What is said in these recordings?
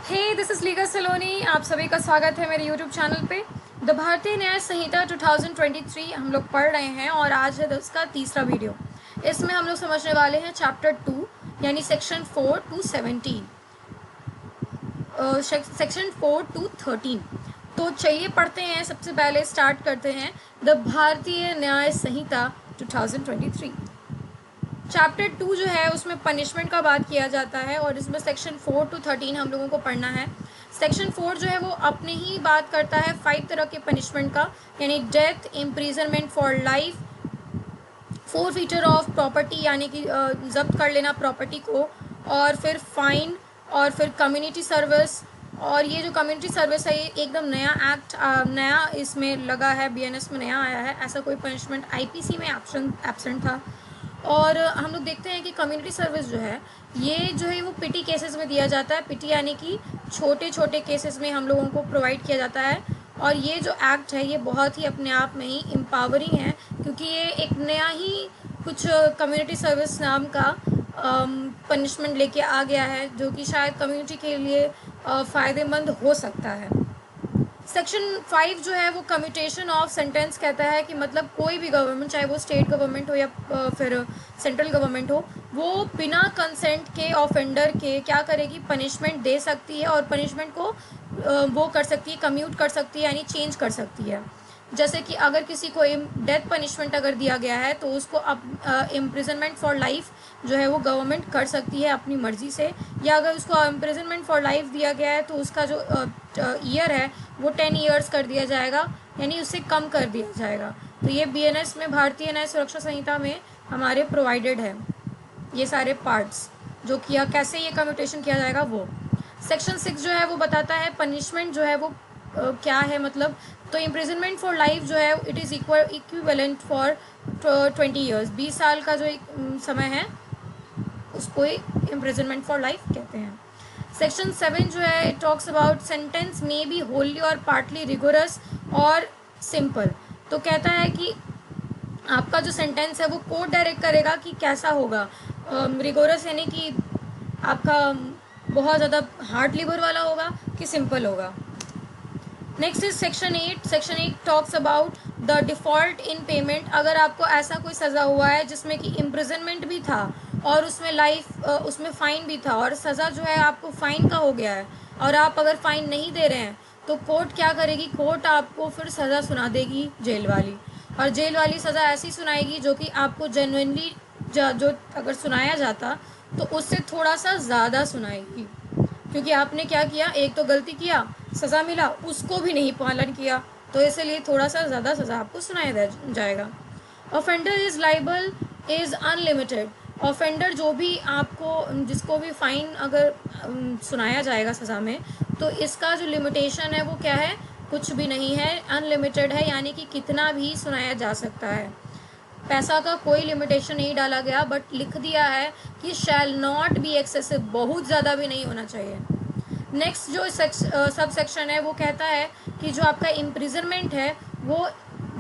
Hey this is Liga सलोनी। आप सभी का स्वागत है मेरे यूट्यूब चैनल पे। द भारतीय न्याय संहिता 2023 हम लोग पढ़ रहे हैं और आज है उसका तीसरा वीडियो। इसमें हम लोग समझने वाले हैं चैप्टर 2 यानी सेक्शन 4 टू 17, सेक्शन 4 टू 13। तो चलिए पढ़ते हैं। सबसे पहले स्टार्ट करते हैं द भारतीय न्याय संहिता 2023। चैप्टर 2 जो है उसमें पनिशमेंट का बात किया जाता है और इसमें सेक्शन 4 टू 13 हम लोगों को पढ़ना है। सेक्शन 4 जो है वो अपने ही बात करता है 5 तरह के पनिशमेंट का, यानी death, imprisonment for life, forfeiture of property यानी कि जब्त कर लेना प्रॉपर्टी को, और फिर फाइन, और फिर कम्युनिटी सर्विस। और ये जो कम्युनिटी सर्विस है ये एकदम नया एक्ट, नया इसमें लगा है, बीएनएस में नया आया है। ऐसा कोई पनिशमेंट आईपीसी में एब्सेंट था। और हम लोग देखते हैं कि कम्युनिटी सर्विस जो है ये जो है वो पिटी केसेस में दिया जाता है। पिटी यानी कि छोटे छोटे केसेस में हम लोगों को प्रोवाइड किया जाता है। और ये जो एक्ट है ये बहुत ही अपने आप में ही एम्पावरिंग है, क्योंकि ये एक नया ही कुछ कम्युनिटी सर्विस नाम का पनिशमेंट लेके आ गया है, जो कि शायद कम्युनिटी के लिए फ़ायदेमंद हो सकता है। सेक्शन 5 जो है वो कम्यूटेशन ऑफ सेंटेंस कहता है कि मतलब कोई भी गवर्नमेंट, चाहे वो स्टेट गवर्नमेंट हो या फिर सेंट्रल गवर्नमेंट हो, वो बिना कंसेंट के ऑफेंडर के क्या करेगी, पनिशमेंट दे सकती है। और पनिशमेंट को वो कर सकती है, कम्यूट कर सकती है, यानी चेंज कर सकती है। जैसे कि अगर किसी को डेथ पनिशमेंट अगर दिया गया है तो उसको अब इम्प्रिजनमेंट फॉर लाइफ जो है वो गवर्नमेंट कर सकती है अपनी मर्ज़ी से। या अगर उसको इम्प्रिजनमेंट फॉर लाइफ दिया गया है तो उसका जो ईयर है वो 10 ईयर्स कर दिया जाएगा, यानी उससे कम कर दिया जाएगा। तो ये बीएनएस में, भारतीय न्याय सुरक्षा संहिता में हमारे प्रोवाइडेड है ये सारे पार्ट्स, जो किया कैसे ये कम्यूटेशन किया जाएगा वो। सेक्शन 6 जो है वो बताता है पनिशमेंट जो है वो क्या है, मतलब तो इम्प्रिजनमेंट फॉर लाइफ जो है it is equivalent for 20 years, 20 साल का जो समय है उसको इम्प्रिजनमेंट फॉर लाइफ कहते हैं। सेक्शन 7 जो है it talks about sentence may be Holi और पार्टली रिगोरस और सिंपल। तो कहता है कि आपका जो सेंटेंस है वो कोर्ट डायरेक्ट करेगा कि कैसा होगा, रिगोरस यानी कि आपका बहुत ज़्यादा हार्ड लिवर वाला होगा कि सिंपल होगा। Next is section 8। Section 8 talks about the default in payment. अगर आपको ऐसा कोई सज़ा हुआ है जिसमें कि इम्प्रिजनमेंट भी था और उसमें उसमें फ़ाइन भी था, और सज़ा जो है आपको फ़ाइन का हो गया है, और आप अगर फ़ाइन नहीं दे रहे हैं तो कोर्ट क्या करेगी, कोर्ट आपको फिर सज़ा सुना देगी जेल वाली। और जेल वाली सज़ा ऐसी सुनाएगी जो कि आपको जेन्युइनली जो अगर सुनाया जाता तो उससे थोड़ा सा ज़्यादा सुनाएगी, क्योंकि आपने क्या किया, एक तो गलती किया, सज़ा मिला, उसको भी नहीं पालन किया, तो इसलिए थोड़ा सा ज़्यादा सज़ा आपको सुनाया जाएगा। Offender is liable is unlimited. Offender जो भी आपको, जिसको भी फ़ाइन अगर सुनाया जाएगा सज़ा में, तो इसका जो लिमिटेशन है वो क्या है, कुछ भी नहीं है, अनलिमिटेड है, यानी कि कितना भी सुनाया जा सकता है। पैसा का कोई लिमिटेशन नहीं डाला गया, बट लिख दिया है कि शैल नॉट बी एक्सेसिव, बहुत ज़्यादा भी नहीं होना चाहिए। नेक्स्ट जो सब सेक्शन है वो कहता है कि जो आपका इम्प्रिजनमेंट है वो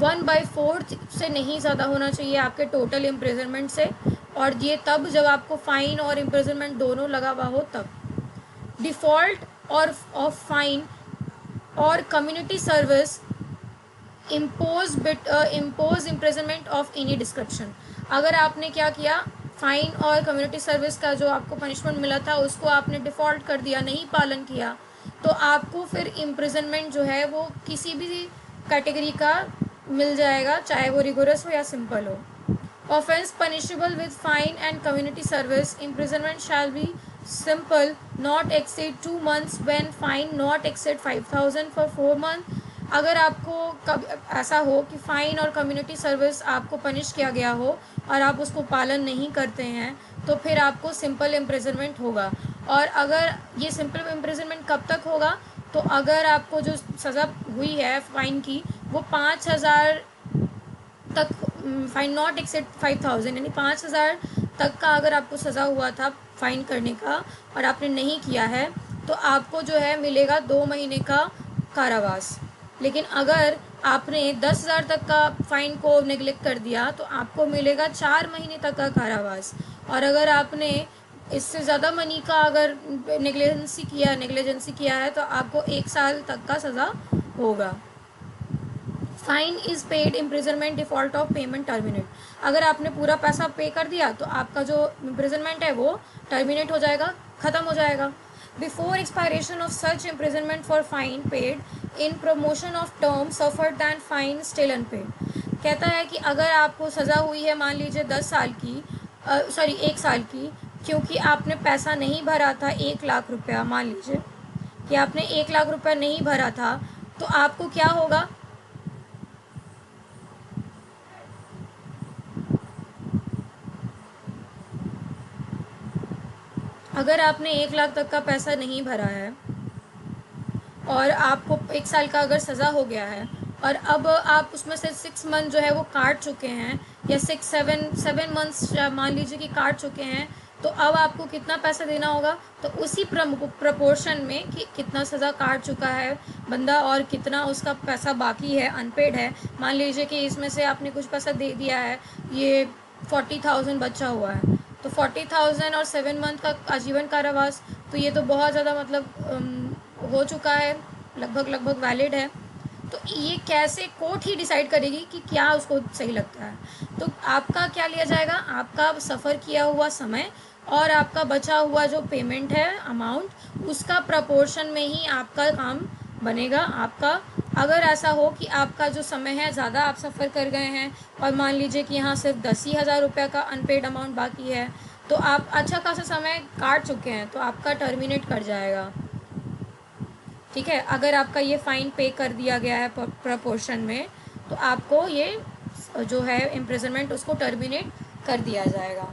1/4 से नहीं ज़्यादा होना चाहिए आपके टोटल इम्प्रिजनमेंट से, और ये तब जब आपको फ़ाइन और इम्प्रिजनमेंट दोनों लगा हुआ हो तब। डिफ़ॉल्ट और ऑफ फाइन और community service impose imprisonment of any description. अगर आपने क्या किया, फ़ाइन और कम्युनिटी सर्विस का जो आपको पनिशमेंट मिला था उसको आपने डिफ़ॉल्ट कर दिया, नहीं पालन किया, तो आपको फिर इम्प्रिजनमेंट जो है वो किसी भी कैटेगरी का मिल जाएगा, चाहे वो रिगोरस हो या सिंपल हो। Offence punishable with fine and community service, imprisonment shall be simple, not exceed 2 months when fine not exceed 5,000 for 4 months। अगर आपको कब ऐसा हो कि फ़ाइन और कम्युनिटी सर्विस आपको पनिश किया गया हो और आप उसको पालन नहीं करते हैं, तो फिर आपको सिंपल इम्प्रिजनमेंट होगा। और अगर ये सिंपल इम्प्रिजनमेंट कब तक होगा, तो अगर आपको जो सज़ा हुई है फ़ाइन की वो 5,000 तक, फाइन नॉट एक्सेड 5,000 यानी 5,000 तक का अगर आपको सज़ा हुआ था फ़ाइन करने का और आपने नहीं किया है, तो आपको जो है मिलेगा 2 महीने का कारावास। लेकिन अगर आपने 10,000 तक का फ़ाइन को नेग्लेक्ट कर दिया तो आपको मिलेगा 4 महीने तक का कारावास। और अगर आपने इससे ज़्यादा मनी का अगर नेग्लिजेंसी किया है तो आपको 1 साल तक का सज़ा होगा। Fine is paid, imprisonment, default of payment terminate. अगर आपने पूरा पैसा पे कर दिया तो आपका जो इम्प्रिजनमेंट है वो टर्मिनेट हो जाएगा, ख़त्म हो जाएगा। Before expiration of such imprisonment for fine paid in promotion of term suffered than fine still unpaid. कहता है कि अगर आपको सज़ा हुई है मान लीजिए 10 साल की, 1 साल की, क्योंकि आपने पैसा नहीं भरा था 1 लाख रुपया, मान लीजिए कि आपने 1 लाख रुपया नहीं भरा था, तो आपको क्या होगा, अगर आपने 1 लाख तक का पैसा नहीं भरा है और आपको 1 साल का अगर सज़ा हो गया है और अब आप उसमें से 6 मंथ जो है वो काट चुके हैं, या 7 मंथ्स मान लीजिए कि काट चुके हैं, तो अब आपको कितना पैसा देना होगा, तो उसी प्रपोर्शन में कि कितना सज़ा काट चुका है बंदा और कितना उसका पैसा बाकी है, अनपेड है। मान लीजिए कि इसमें से आपने कुछ पैसा दे दिया है, ये 40,000 बचा हुआ है, तो 40,000 और 7 मंथ का आजीवन कारावास, तो ये तो बहुत ज़्यादा मतलब हो चुका है, लगभग वैलिड है। तो ये कैसे कोर्ट ही डिसाइड करेगी कि क्या उसको सही लगता है। तो आपका क्या लिया जाएगा, आपका सफ़र किया हुआ समय और आपका बचा हुआ जो पेमेंट है अमाउंट, उसका प्रपोर्शन में ही आपका काम बनेगा आपका। अगर ऐसा हो कि आपका जो समय है ज़्यादा आप सफ़र कर गए हैं और मान लीजिए कि यहाँ सिर्फ 10,000 रुपये का अनपेड अमाउंट बाकी है, तो आप अच्छा खासा समय काट चुके हैं, तो आपका टर्मिनेट कर जाएगा। ठीक है, अगर आपका ये फ़ाइन पे कर दिया गया है प्रपोर्शन में, तो आपको ये जो है इम्प्रिजनमेंट उसको टर्मिनेट कर दिया जाएगा।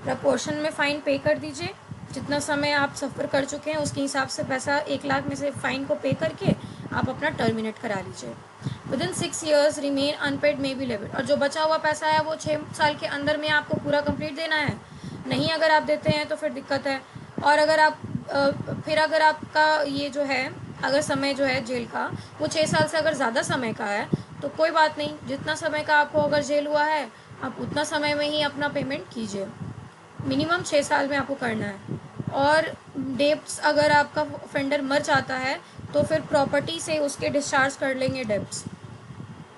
प्रपोर्शन में फ़ाइन पे कर दीजिए, जितना समय आप सफ़र कर चुके हैं उसके हिसाब से पैसा 1 लाख में से फ़ाइन को पे करके आप अपना टर्मिनेट करा लीजिए। Within 6 years remain unpaid may be levied. और जो बचा हुआ पैसा है वो 6 साल के अंदर में आपको पूरा कंप्लीट देना है। नहीं अगर आप देते हैं तो फिर दिक्कत है। और अगर आप फिर अगर आपका ये जो है अगर समय जो है जेल का वो 6 साल से अगर ज़्यादा समय का है तो कोई बात नहीं, जितना समय का आपको अगर जेल हुआ है आप उतना समय में ही अपना पेमेंट कीजिए। मिनिमम 6 साल में आपको करना है। और डेब्ट्स, अगर आपका ऑफेंडर मर जाता है तो फिर प्रॉपर्टी से उसके डिस्चार्ज कर लेंगे debts.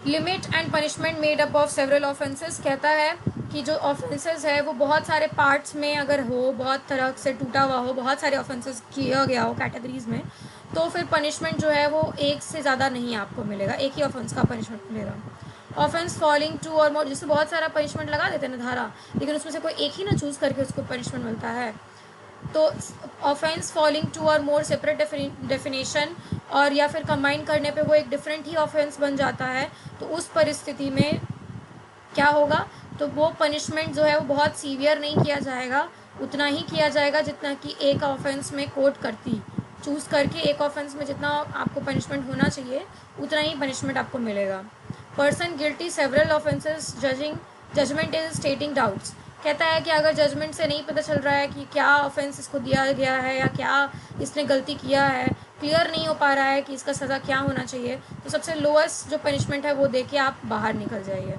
Limit and punishment made up of several offences. कहता है कि जो ऑफेंसेस है वो बहुत सारे पार्ट्स में अगर हो, बहुत तरह से टूटा हुआ हो, बहुत सारे ऑफेंसेस किया गया हो कैटेगरीज में, तो फिर पनिशमेंट जो है वो एक से ज़्यादा नहीं आपको मिलेगा, एक ही ऑफेंस का पनिशमेंट मिलेगा। ऑफेंस फॉलिंग टू और मोर, जिससे बहुत सारा पनिशमेंट लगा देते हैं ना धारा, लेकिन उसमें से कोई एक ही ना चूज़ करके उसको पनिशमेंट मिलता है। तो ऑफेंस फॉलिंग टू और मोर सेपरेट डेफिनेशन और या फिर कंबाइन करने पे वो एक डिफरेंट ही ऑफेंस बन जाता है, तो उस परिस्थिति में क्या होगा, तो वो पनिशमेंट जो है वो बहुत सीवियर नहीं किया जाएगा, उतना ही किया जाएगा जितना कि एक ऑफेंस में कोर्ट करती, चूज़ करके एक ऑफेंस में जितना आपको पनिशमेंट होना चाहिए उतना ही पनिशमेंट आपको मिलेगा। Person guilty several offences judgement is stating doubts. कहता है कि अगर जजमेंट से नहीं पता चल रहा है कि क्या ऑफेंस इसको दिया गया है या क्या इसने गलती किया है, क्लियर नहीं हो पा रहा है कि इसका सज़ा क्या होना चाहिए, तो सबसे लोएस्ट जो पनिशमेंट है वो दे के आप बाहर निकल जाइए।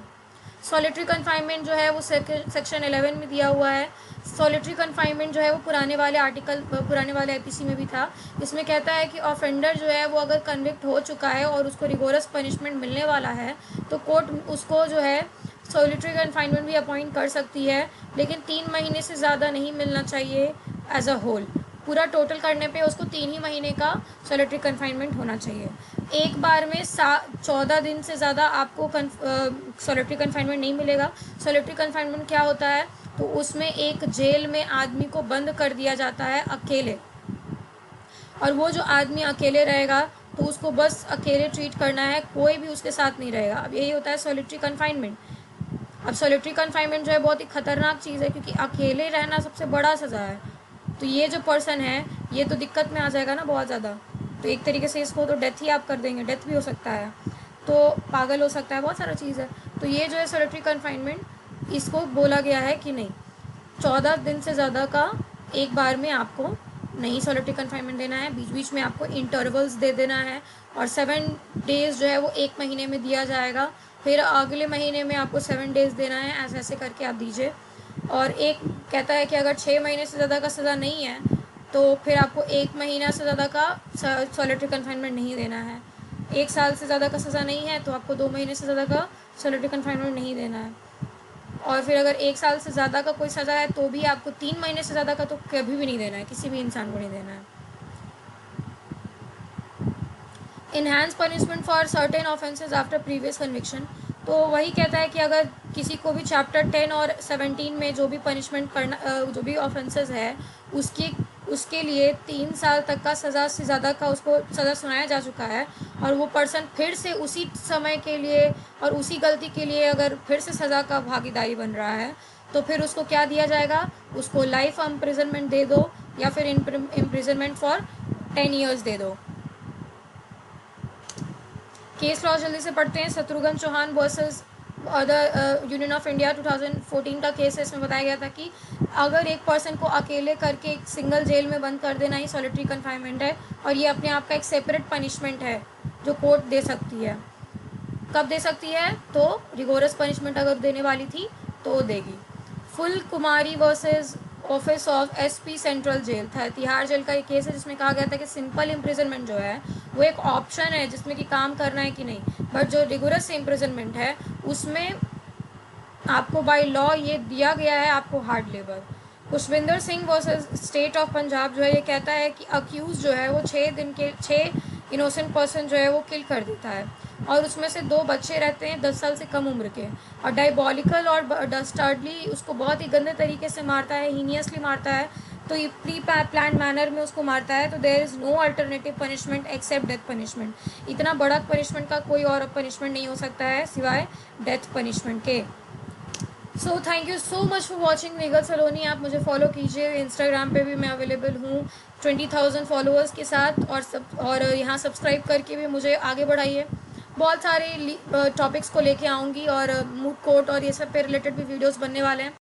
सॉलिटरी कन्फाइनमेंट जो है वो सेक्शन 11 में दिया हुआ है। सॉलिटरी कन्फाइनमेंट जो है वो पुराने वाले आईपीसी में भी था। इसमें कहता है कि ऑफेंडर जो है वो अगर कन्विक्ट हो चुका है और उसको रिगोरस पनिशमेंट मिलने वाला है तो कोर्ट उसको जो है सॉलिटरी कन्फाइनमेंट भी अपॉइंट कर सकती है, लेकिन 3 महीने से ज़्यादा नहीं मिलना चाहिए एज अ होल। पूरा टोटल करने पे उसको 3 ही महीने का सॉलिटरी कन्फाइनमेंट होना चाहिए। एक बार में 14 दिन से ज़्यादा आपको सॉलिटरी कन्फाइनमेंट नहीं मिलेगा। सॉलिटरी कन्फाइनमेंट क्या होता है, तो उसमें एक जेल में आदमी को बंद कर दिया जाता है अकेले, और वो जो आदमी अकेले रहेगा तो उसको बस अकेले ट्रीट करना है, कोई भी उसके साथ नहीं रहेगा। अब यही होता है सॉलिटरी कन्फाइनमेंट। अब सॉलिटरी कन्फाइनमेंट जो है बहुत ही ख़तरनाक चीज़ है, क्योंकि अकेले रहना सबसे बड़ा सज़ा है। तो ये जो पर्सन है ये तो दिक्कत में आ जाएगा ना बहुत ज़्यादा। तो एक तरीके से इसको तो डेथ ही आप कर देंगे, डेथ भी हो सकता है, तो पागल हो सकता है, बहुत सारा चीज़ है। तो ये जो है सॉलिटरी कन्फाइनमेंट, इसको बोला गया है कि नहीं 14 दिन से ज़्यादा का एक बार में आपको नहीं सॉलिटरी कन्फाइनमेंट देना है, बीच बीच में आपको इंटरवल्स दे देना है। और 7 डेज़ जो है वो 1 महीने में दिया जाएगा, फिर अगले महीने में आपको 7 डेज़ देना है, ऐसे ऐसे करके आप दीजिए। और एक कहता है कि अगर 6 महीने से ज़्यादा का सज़ा नहीं है तो फिर आपको 1 महीना से ज़्यादा का सॉलिटरी कन्फाइनमेंट नहीं देना है। 1 साल से ज़्यादा का सज़ा नहीं है तो आपको 2 महीने से ज़्यादा का सॉलिटरी कन्फाइनमेंट नहीं देना है। और फिर अगर 1 साल से ज़्यादा का कोई सज़ा है तो भी आपको 3 महीने से ज़्यादा का तो कभी भी नहीं देना है, किसी भी इंसान को नहीं देना है। Enhance punishment for certain offences after previous conviction, तो वही कहता है कि अगर किसी को भी चैप्टर 10 और 17 में जो भी पनिशमेंट करना, जो भी ऑफेंसेस है उसके लिए 3 साल तक का सज़ा से ज़्यादा का उसको सज़ा सुनाया जा चुका है और वो पर्सन फिर से उसी समय के लिए और उसी गलती के लिए अगर फिर से सज़ा का भागीदारी बन रहा है तो फिर उसको क्या दिया जाएगा, उसको लाइफ इम्प्रिजनमेंट दे दो या फिर इम्प्रिजनमेंट फॉर 10 ईयर्स दे दो। केस लॉ जल्दी से पढ़ते हैं। Shatrughan Chauhan versus other union of India 2014 का केस है। इसमें बताया गया था कि अगर एक पर्सन को अकेले करके एक सिंगल जेल में बंद कर देना ही सॉलिटरी कन्फाइनमेंट है और ये अपने आप का एक सेपरेट पनिशमेंट है जो कोर्ट दे सकती है। कब दे सकती है, तो रिगोरस पनिशमेंट अगर देने वाली थी तो देगी। Phool Kumari versus office of SP central jail था, तिहाड़ जेल का एक केस है जिसमें कहा गया था कि सिंपल इम्प्रिजनमेंट जो है वो एक ऑप्शन है जिसमें कि काम करना है कि नहीं, बट जो रिगोरस इम्प्रिजनमेंट है उसमें आपको बाय लॉ ये दिया गया है आपको hard labour. Khushwinder Singh versus state of Punjab जो है ये कहता है कि अक्यूज जो है वो 6 इनोसेंट पर्सन जो है वो किल कर देता है और उसमें से 2 बच्चे रहते हैं 10 साल से कम उम्र के, और डायबॉलिकल और डस्टार्डली उसको बहुत ही गंदे तरीके से मारता है, हीनियसली मारता है, तो ये प्री प्लान मैनर में उसको मारता है। तो there is no alternative punishment except death punishment. इतना बड़ा पनिशमेंट का कोई और पनिशमेंट नहीं हो सकता है सिवाय डेथ पनिशमेंट के। So thank you so much for watching legal Saloni. आप मुझे फॉलो कीजिए, इंस्टाग्राम पे भी मैं अवेलेबल हूँ 20,000 फॉलोअर्स के साथ, और यहाँ सब्सक्राइब करके भी मुझे आगे बढ़ाइए। बहुत सारे टॉपिक्स को लेके आऊँगी और मूड कोर्ट और ये सब पे रिलेटेड भी वीडियोस बनने वाले हैं।